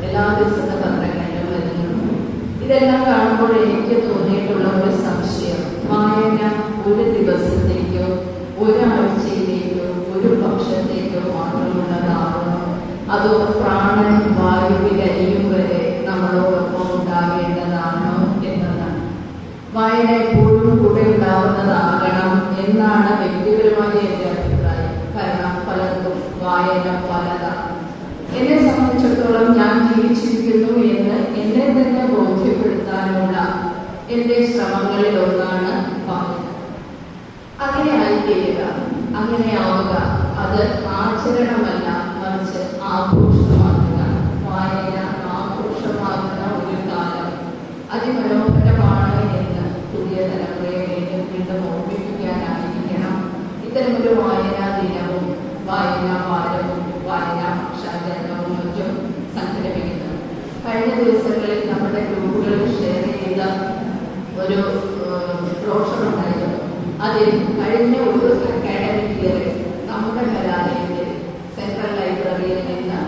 എല്ലാ ദിവസത്തെ പത്രങ്ങളിലും വരുന്നു. ഇതെല്ലാം കാണുമ്പോൾ എനിക്ക് തോന്നിയിട്ടുള്ള ഒരു സംശയം, വായന ഒരു ദിവസത്തേക്കോ ഒരാഴ്ചയിലേക്കോ ഒരു പക്ഷത്തേക്കോ മാത്രമുള്ളതാണോ, അതോ പ്രാണൻ വായുവിലരിയും വരെ നമ്മളോടൊപ്പം ഉണ്ടാകേണ്ടതാണോ എന്നതാണ്. വായന എപ്പോഴും കൂടെ ഉണ്ടാവുന്നതാകണം എന്നാണ് വ്യക്തിപരമായ എൻ്റെ അഭിപ്രായം. കാരണം പലർക്കും വായന പലതാണ്. എന്നെ സംബന്ധിച്ചിടത്തോളം ഞാൻ ജീവിച്ചിരിക്കുന്നു എന്ന് എന്നെ തന്നെ ബോധ്യപ്പെടുത്താനുള്ള എൻ്റെ ശ്രമങ്ങളിൽ ഒന്നാണ് വായന. അങ്ങനെ ആയിത്തീരുക, അങ്ങനെയാവുക, അത് ആചരണമല്ല മറിച്ച് ആഘോഷമാക്കുക. വായന ആഘോഷമാകുന്ന ഒരു കാലം അതിമനോഹരമാണ് എന്ന് പുതിയ തലമുറയെ വീണ്ടും ഓർമ്മിപ്പിക്കാനായിരിക്കണം ഇത്തരമൊരു വായനാ ദിനവും വായനാ വാരവും വായനാ പക്ഷാചരണവും മറ്റും സംഘടിപ്പിക്കുന്നത്. കഴിഞ്ഞ ദിവസങ്ങളിൽ നമ്മുടെ ഗ്രൂപ്പുകളിൽ ഷെയർ ചെയ്ത ഒരു ബ്രോഷർ ഉണ്ടായിരുന്നു. അതിൽ കഴിഞ്ഞ ഒരു അക്കാഡമിക് ഇയറിൽ നമ്മുടെ കലാലയത്തിൽ സെൻട്രൽ ലൈബ്രറിയിൽ നിന്ന്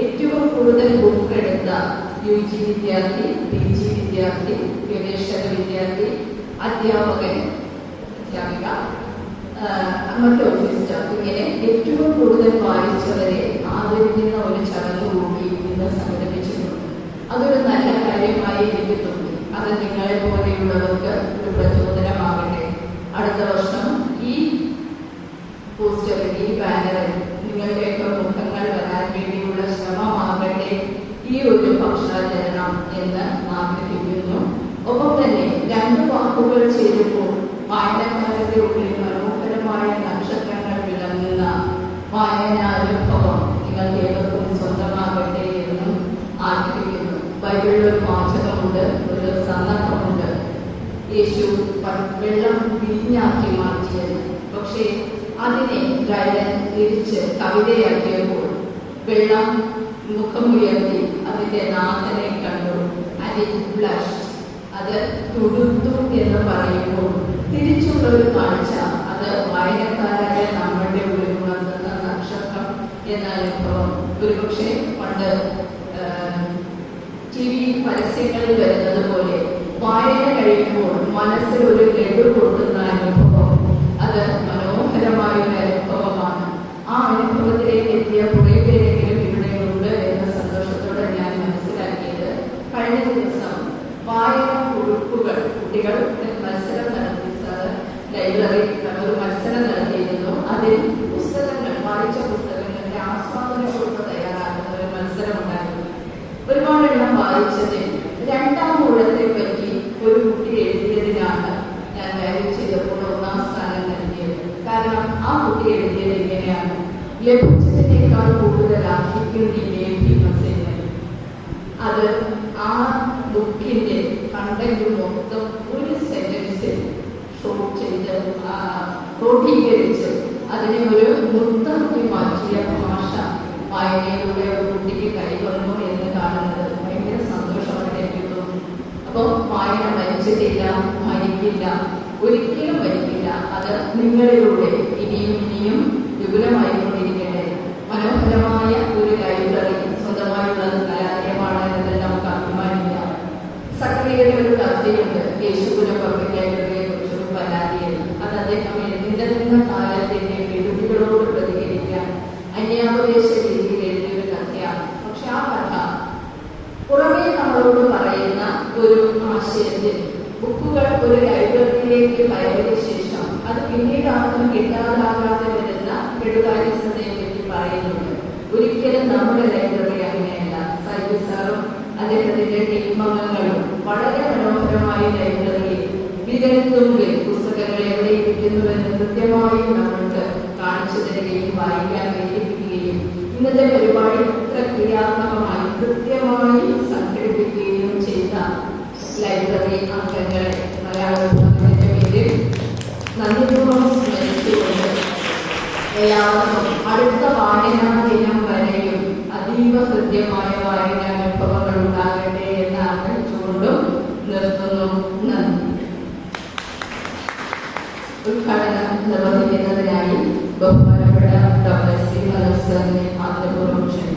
ഏറ്റവും കൂടുതൽ ബുക്ക് എടുത്ത UG വിദ്യാർത്ഥി, PG വിദ്യാർത്ഥി, ഗവേഷക വിദ്യാർത്ഥി, അധ്യാപകൻ, അധ്യാപിക, മറ്റ് ഓഫീസ് സ്റ്റാഫ്, ഇങ്ങനെ ഏറ്റവും കൂടുതൽ വായിച്ചവരെ ആദരിക്കുന്ന ഒരു ചടങ്ങ് കൂടി ഇന്ന് സംഘടിപ്പിച്ചിട്ടുണ്ട്. അതൊരു നല്ല കാര്യമായി എനിക്ക് തോന്നി. അത് നിങ്ങളെ പോലെയുള്ളവർക്ക് ഒരു പ്രചോദനമാകട്ടെ. അടുത്ത വർഷം ഈ പോസ്റ്ററിൽ, ഈ ബാനറിൽ നിങ്ങളുടെയൊക്കെ മുഖങ്ങൾ വരാൻ വേണ്ടിയുള്ള ശ്രമമാകട്ടെ ഈ ഒരു പക്ഷാചരണം എന്ന് ആഗ്രഹിക്കുന്നു. ഒപ്പം തന്നെ രണ്ട് വാക്കുകൾ ചേരുമ്പോൾ വായനക്കാരുടെ ഉള്ളിൽ മനോഹരമായ നക്ഷത്രങ്ങൾ വിളങ്ങുന്ന വായനാനുഭവം നിങ്ങൾക്ക് ഏവർക്കും സ്വന്തമാകട്ടെ എന്നും ആഗ്രഹിക്കുന്നു. ബൈബിളിൽ ഒരു വാചകമുണ്ട്, ഒരു സന്ദർഭമുണ്ട്. യേശു വെള്ളം വീഞ്ഞാക്കി മാറ്റിയത്. പക്ഷേ അതിനെ ഗൈഡൻ തിരിച്ച് കവിതയാക്കിയപ്പോൾ വെള്ളം മുഖമുയർത്തി അതിന്റെ നാഥനെ കണ്ടു. അത് തുടുത്തു എന്ന് പറയുമ്പോൾ തിരിച്ചുള്ള ഒരു കാഴ്ച, അത് വായനക്കാരായ നമ്മളുടെ ഉള്ളിൽ ഉണർത്തുന്ന നക്ഷത്രം എന്ന അനുഭവം. ഒരുപക്ഷെ പണ്ട് TV പരസ്യങ്ങളിൽ വരുന്നത് പോലെ വായന കഴിയുമ്പോൾ മനസ്സിൽ ഒരു ലഡു പൊട്ടുന്ന അനുഭവം, അത് മനോഹരമായ ഒരു അനുഭവമാണ്. ആ അനുഭവത്തിലേക്ക് എത്തിയ കുറേ പേരെങ്കിലും ഇവിടെയുണ്ട് എന്ന സന്തോഷത്തോടെ ഞാൻ മനസ്സിലാക്കിയത് കഴിഞ്ഞ ദിവസം വായന കുറിപ്പുകൾ കുട്ടികൾ മത്സരം നടത്തി. ലൈബ്രറി ഒരു മത്സരം നടത്തിയിരുന്നു. അതിൽ പുസ്തകങ്ങൾ, വായിച്ച പുസ്തകങ്ങളുടെ ആസ്വാദനക്കുറിപ്പ് തയ്യാറാക്കുന്ന ഒരു മത്സരം ഉണ്ടായിരുന്നു. ഒരുപാട് എണ്ണം വായിച്ചതിൽ രണ്ടാം ഊഴത്തെ പറ്റി ഒരു കുട്ടി എഴുതിയതിനാണ് ഞാൻ വാല്യൂ ചെയ്തപ്പോൾ 1ാം സ്ഥാനം നൽകിയത്. കാരണം ആ കുട്ടി എഴുതിയത് ഇങ്ങനെയാണ്: ലഭിച്ചതിനേക്കാൾ കൂടുതൽ അർഹിക്കുന്നില്ലേ ഭീമസേനൻ. അത് ആ ബുക്കിന്റെ കണ്ടന്റ് മൊത്തം ഒരു സെന്റൻസിൽ ഷോർട്ട് ചെയ്ത് ക്രോഡീകരിച്ച് അതിനെ ഒരു മുത്താക്കി മാറ്റിയ ഭാഷ വായനയിലൂടെ ഒരു കുട്ടിക്ക് കൈവന്നു എന്ന് കാണുന്നത് ഭയങ്കര സന്തോഷമായിട്ട് എനിക്ക് തോന്നുന്നു. അപ്പോൾ വായന മരിച്ചിട്ടില്ല, മരിക്കില്ല, ഒരിക്കലും മരിക്കില്ല. അത് നിങ്ങളിലൂടെ ഇനിയും ഇനിയും വിപുലമായിക്കൊണ്ടിരിക്കട്ടെ. മനോഹരമായ ഒരു ലൈബ്രറി സ്വന്തമായിട്ടുള്ളത് കലാലയമാണ് എന്നതിൽ നമുക്ക് അഭിമാനിക്കാം. സക്രിയയുടെ ഒരു കഥയുണ്ട്, യേശുപുരം പബ്ലിക് ലൈബ്രറിയെ കുറിച്ചൊരു പരാതിയിൽ. അത് അദ്ദേഹം നിലനിന്ന കാലത്തിന്റെ കെടുതികളോട് പ്രതികരിക്കാൻ അന്യാപദേശ രീതിയിൽ എഴുതിയൊരു കഥയാണ്. പക്ഷെ ആ കഥ പുറമേ നമ്മളോട് പറയുന്ന ഒരു ആശയത്തിൽ ബുക്കുകൾ ഒരു ലൈബ്രറിയിലേക്ക് കയറിയ ശേഷം അത് പിന്നീട് ആർക്കും കിട്ടാതാകാതെ വരുന്ന കെടുകാര്യസ്ഥതയെ പറ്റി പറയുന്നുണ്ട്. ഒരിക്കലും നമ്മുടെ ലൈബ്രറി അങ്ങനെയല്ല. സൈബി സാറും അദ്ദേഹത്തിന്റെ ടീം അംഗങ്ങളും വളരെ മനോഹരമായി ലൈബ്രറിയിൽ വിരൽത്തുമ്പിൽ പുസ്തകങ്ങൾ എവിടെ ഇരിക്കുന്നുവെന്ന് കൃത്യമായി നമ്മൾക്ക് കാണിച്ചു തരികയും വായിക്കാൻ പ്രേരിപ്പിക്കുകയും ഇന്നത്തെ പരിപാടി ഇത്ര ക്രിയാത്മകമായി കൃത്യമായി സംഘടിപ്പിക്കുകയും ചെയ്ത ലൈബ്രറി അംഗങ്ങളെ മലയാള വിഭാഗത്തിന്റെ പേരിൽ നന്ദിപൂർവ്വം സ്മരിച്ചുകൊണ്ട് എല്ലാവർക്കും അടുത്ത വായനാ ദിനം വരെയും അതീവ ഹൃദ്യമായ വായനാനുഭവങ്ങൾ ഉണ്ടാകട്ടെ എന്ന് ആഗ്രഹിച്ചുകൊണ്ടും നിർത്തുന്നു. നന്ദി. ഉദ്ഘാടനം നിർവഹിക്കുന്നതിനായി ബഹുമാനപ്പെട്ട ഡോക്ടർ ശ്രീ മനോജ് സാറിനെ ആദ്യപൂർവ്വം ക്ഷണിക്കുന്നു.